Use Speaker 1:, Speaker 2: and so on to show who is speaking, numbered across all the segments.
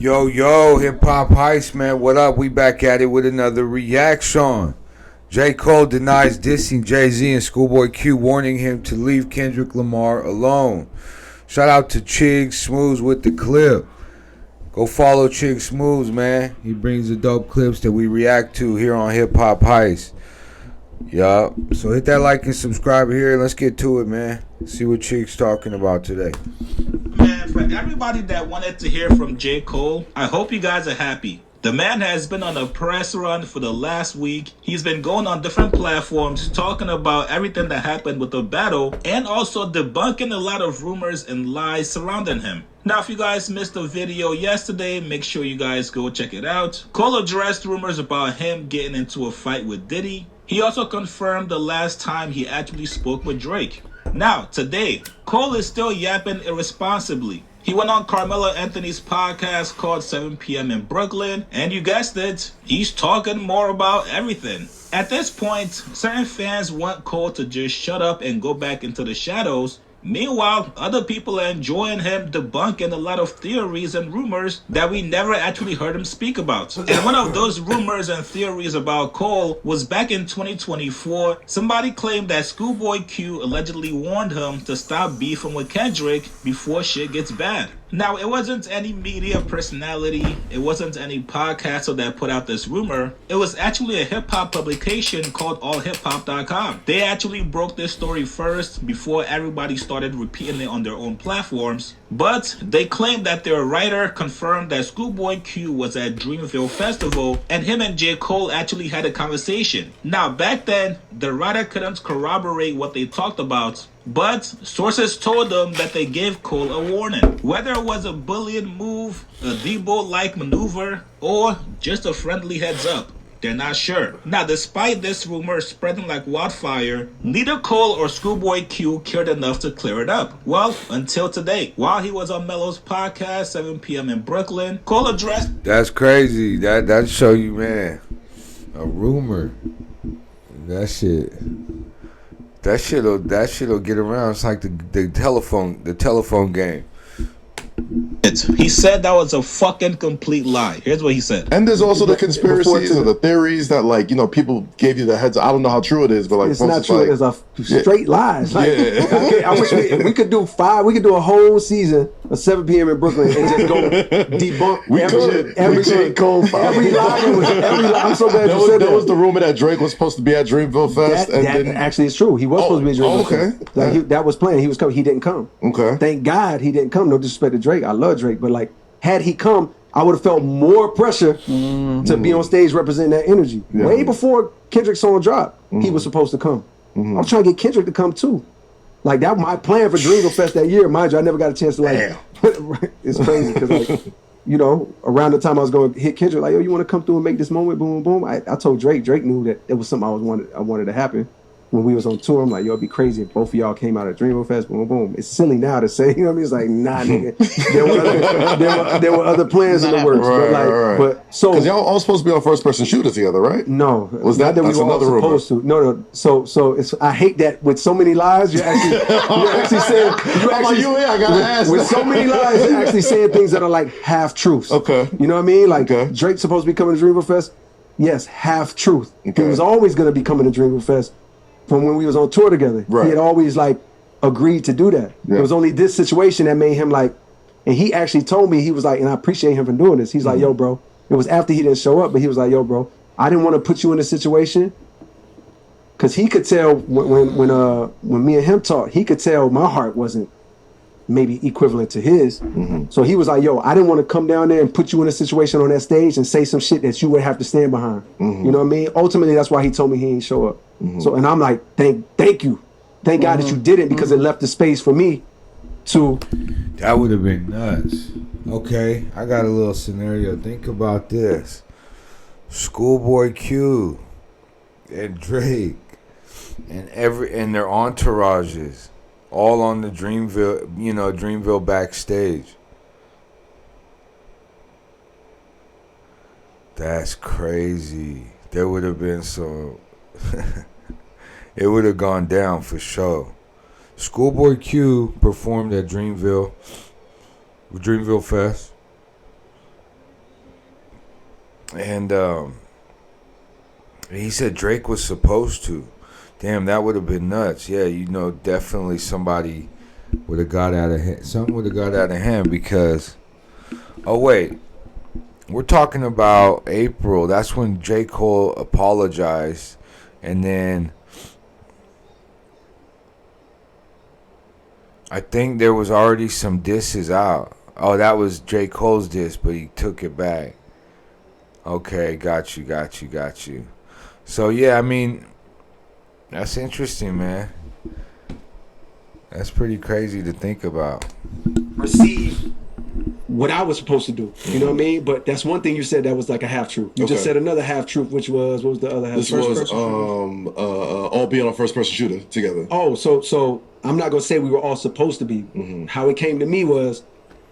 Speaker 1: Yo, hip hop heist, man. What up? We back at it with another reaction. J. Cole denies dissing Jay-Z and Schoolboy Q, warning him to leave Kendrick Lamar alone. Shout out to Chig Smooths with the clip. Go follow Chig Smooths, man. He brings the dope clips that we react to here on Hip Hop Heist. Yup. So hit that like and subscribe here. Let's get to it, man. See what Chig's talking about today.
Speaker 2: Man, for everybody that wanted to hear from J. Cole, I hope you guys are happy. The man has been on a press run for the last week. He's been going on different platforms talking about everything that happened with the battle and also debunking a lot of rumors and lies surrounding him. Now, if you guys missed the video yesterday, make sure you guys go check it out. Cole addressed rumors about him getting into a fight with Diddy. He also confirmed the last time he actually spoke with Drake. Now, today, Cole is still yapping irresponsibly. He went on Carmelo Anthony's podcast called 7 p.m. in Brooklyn, and you guessed it, he's talking more about everything. At this point, certain fans want Cole to just shut up and go back into the shadows. Meanwhile, other people are enjoying him debunking a lot of theories and rumors that we never actually heard him speak about. And one of those rumors and theories about Cole was back in 2024. Somebody claimed that Schoolboy Q allegedly warned him to stop beefing with Kendrick before shit gets bad. Now, it wasn't any media personality, it wasn't any podcaster that put out this rumor. It was actually a hip-hop publication called allhiphop.com. They actually broke this story first before everybody started repeating it on their own platforms. But they claimed that their writer confirmed that Schoolboy Q was at Dreamville Festival and him and J. Cole actually had a conversation. Now, back then, the writer couldn't corroborate what they talked about, but sources told them that they gave Cole a warning. Whether it was a bullying move, a Debo-like maneuver, or just a friendly heads up, they're not sure. Now, despite this rumor spreading like wildfire, neither Cole or Schoolboy Q cared enough to clear it up. Well, until today, while he was on Melo's podcast, 7 p.m. in Brooklyn, Cole addressed...
Speaker 1: That's crazy. That show you, man. A rumor. That shit'll get around. It's like the telephone game.
Speaker 2: He said that was a fucking complete lie. Here's what he said.
Speaker 3: And there's also the conspiracies or the theories that, like, you know, people gave you the heads up. I don't know how true it is, but like,
Speaker 4: it's not true. It's a straight lies. Like,
Speaker 3: yeah.
Speaker 4: I wish we could do a whole season of 7 p.m. in Brooklyn and just go debunk every lie. I'm so glad you said that.
Speaker 3: There was the rumor that Drake was supposed to be at Dreamville Fest.
Speaker 4: That actually is true. He was supposed to be at Dreamville Fest. Like, that was planned. He was coming. He didn't come.
Speaker 3: Okay.
Speaker 4: Thank God he didn't come. No disrespect to Drake. I love Drake, but like, had he come, I would have felt more pressure to be on stage representing that energy. Yeah. Way before Kendrick's song dropped, he was supposed to come. I was trying to get Kendrick to come too. Like, that was my plan for Dreamville Fest that year. Mind you, I never got a chance to like. It's crazy because, like, you know, around the time I was going to hit Kendrick, like, yo, you want to come through and make this moment? Boom, boom. I told Drake. Drake knew that it was something I wanted to happen. When we was on tour, I'm like, yo, it'd be crazy if both of y'all came out of Dreamville Fest, boom, boom. It's silly now to say, you know what I mean? It's like, nah, nigga. There were other plans in the works. But so,
Speaker 3: because y'all all supposed to be on first person shooter together, right?
Speaker 4: No.
Speaker 3: Was that
Speaker 4: we were all supposed to? No. So it's, I hate that with so many lies, you're actually saying,
Speaker 3: I gotta ask.
Speaker 4: With so many lies, you're actually saying things that are like half truths.
Speaker 3: Okay.
Speaker 4: You know what I mean? Like, Drake's supposed to be coming to Dreamville Fest. Yes, half truth. Okay. He was always going to be coming to Dreamville Fest. From when we was on tour together, he had always like agreed to do that. It was only this situation that made him like, and he actually told me, he was like, and I appreciate him for doing this. He's like, yo, bro, it was after he didn't show up, but he was like, yo, bro, I didn't want to put you in a situation, because he could tell when me and him talked, he could tell my heart wasn't maybe equivalent to his. So he was like, yo, I didn't want to come down there and put you in a situation on that stage and say some shit that you would have to stand behind. You know what I mean? Ultimately, that's why he told me he didn't show up. So, and I'm like, thank you. Thank God that you did it, because it left the space for me to...
Speaker 1: That would have been nuts. Okay, I got a little scenario. Think about this. Schoolboy Q and Drake and their entourages all on the Dreamville backstage. That's crazy. There would have been some... It would have gone down for sure. Schoolboy Q performed at Dreamville Fest. And he said Drake was supposed to. Damn, that would have been nuts. Yeah, definitely somebody would have got out of hand. Something would have got out of hand because. Oh wait, we're talking about April. That's when J. Cole apologized, and then I think there was already some disses out. Oh, that was J. Cole's diss, but he took it back. Okay, got you. So yeah, I mean, that's interesting, man. That's pretty crazy to think about.
Speaker 4: Receive what I was supposed to do. You know what I mean? But that's one thing you said that was like a half truth. You just said another half truth, which was, what was the other half?
Speaker 3: This was all being on first person shooter together.
Speaker 4: Oh, so I'm not gonna say we were all supposed to be. How it came to me was,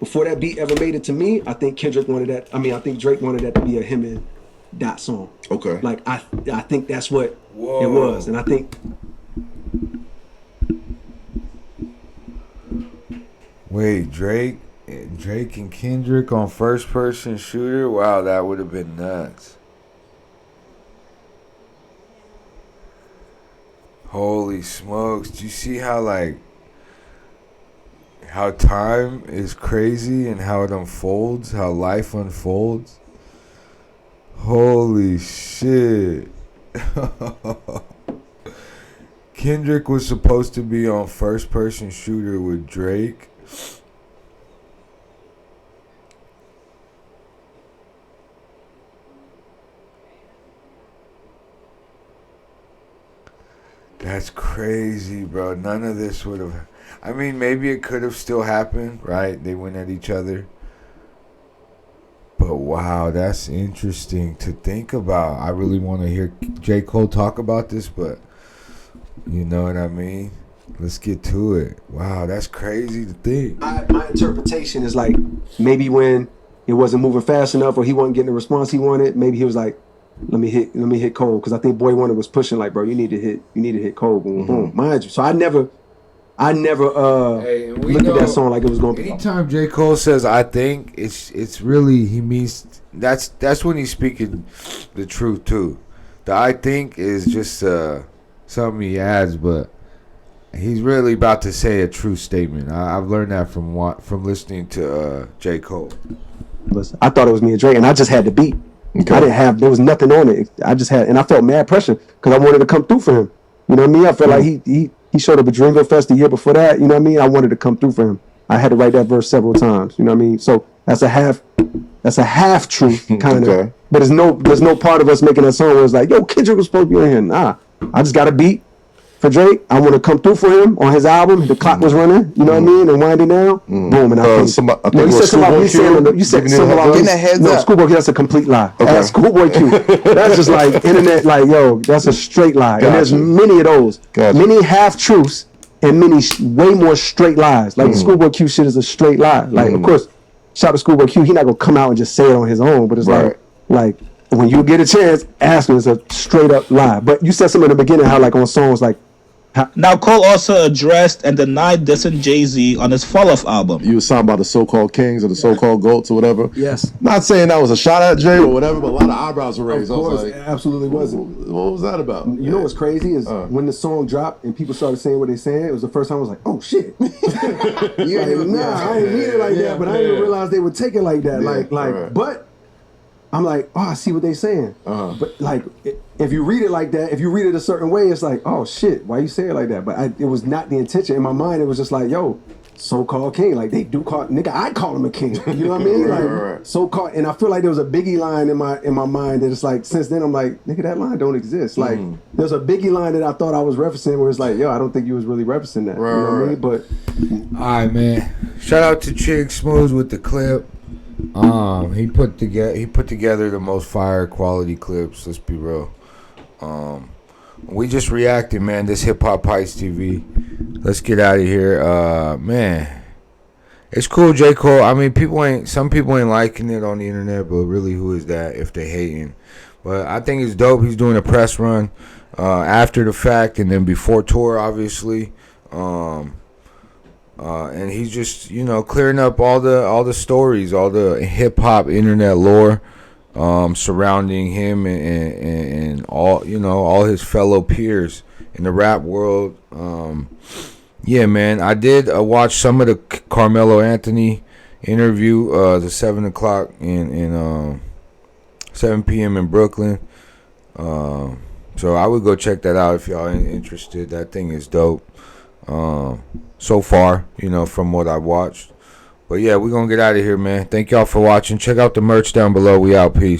Speaker 4: before that beat ever made it to me, I think Kendrick wanted that. I mean, I think Drake wanted that to be a him and Dot song.
Speaker 3: Okay.
Speaker 4: Like I think that's what it was, and I think.
Speaker 1: Wait, Drake and Kendrick on first person shooter? Wow, that would have been nuts. Holy smokes. Do you see how time is crazy and how it unfolds, how life unfolds? Holy shit. Kendrick was supposed to be on first person shooter with Drake. That's crazy, bro. None of this would have. I mean, maybe it could have still happened, right? They went at each other. But wow, that's interesting to think about. I really want to hear J. Cole talk about this, but you know what I mean? Let's get to it. Wow, that's crazy to think.
Speaker 4: My interpretation is like, maybe when it wasn't moving fast enough or he wasn't getting the response he wanted, maybe he was like, let me hit Cole, because I think Boy Wonder was pushing like, bro, you need to hit Cole, boom, boom, mind you. So I never looked at that song like it was going to be.
Speaker 1: Anytime J. Cole says I think, it's really, he means that's when he's speaking the truth too. The I think is just something he adds, but he's really about to say a true statement. I've learned that from listening to J. Cole.
Speaker 4: Listen, I thought it was me and Drake, and I just had the beat. Okay. There was nothing on it. I just had, and I felt mad pressure because I wanted to come through for him. You know what I mean? I felt like he showed up at Dreamville Fest the year before that. You know what I mean? I wanted to come through for him. I had to write that verse several times. You know what I mean? So that's a half truth kind of. But there's no part of us making that song where it's like, yo, Kendrick was supposed to be on here. Nah, I just got a beat for Drake. I want to come through for him on his album. The clock was running, you know what I mean, and winding down. Boom, and I think you said something about me saying, you said something about me. No, Schoolboy Q, that's a complete lie. That's Schoolboy Q. That's just like internet, like, yo, that's a straight lie. And there's many of those, many half truths and many way more straight lies. Like the Schoolboy Q shit is a straight lie. Like, of course, shout out to Schoolboy Q. He not gonna come out and just say it on his own, but it's like when you get a chance, ask him. It's a straight up lie. But you said something in the beginning how like on songs like.
Speaker 2: Now, Cole also addressed and denied dissing Jay-Z on his Fall-Off album.
Speaker 3: You was talking about the so-called kings or the so-called goats or whatever.
Speaker 4: Yes.
Speaker 3: Not saying that was a shot at Jay or whatever, but a lot of eyebrows were raised.
Speaker 4: Of course,
Speaker 3: I was like,
Speaker 4: it absolutely wasn't.
Speaker 3: What was that about?
Speaker 4: You know what's crazy is when the song dropped and people started saying what they saying, it was the first time I was like, oh shit. I didn't mean it like that, but I didn't realize they would take it like that. But I'm like, oh, I see what they saying. But like, if you read it like that, if you read it a certain way, it's like, oh shit, why you say it like that? But it was not the intention. In my mind, it was just like, yo, so-called king. Like they do call, nigga, I call him a king. You know what I mean? Like so-called, and I feel like there was a Biggie line in my mind that it's like, since then I'm like, nigga, that line don't exist. Like there's a Biggie line that I thought I was referencing where it's like, yo, I don't think you was really referencing that. You know what I mean? But
Speaker 1: all right, man. Shout out to Chig Smooth with the clip. He put together the most fire quality clips. Let's be real. We just reacted, man. This Hip Hop Heist TV. Let's get out of here. Man, it's cool, J. Cole. I mean, some people ain't liking it on the internet, but really, who is that if they hating? But I think it's dope. He's doing a press run after the fact and then before tour, obviously. And he's just, clearing up all the stories, all the hip hop internet lore. surrounding him and all, you know, all his fellow peers in the rap world. Yeah, man, I did watch some of the Carmelo Anthony interview, the 7 o'clock in 7 p.m. in Brooklyn. So I would go check that out if y'all are interested. That thing is dope. So far, you know, from what I watched. But yeah, we're gonna get out of here, man. Thank y'all for watching. Check out the merch down below. We out. Peace.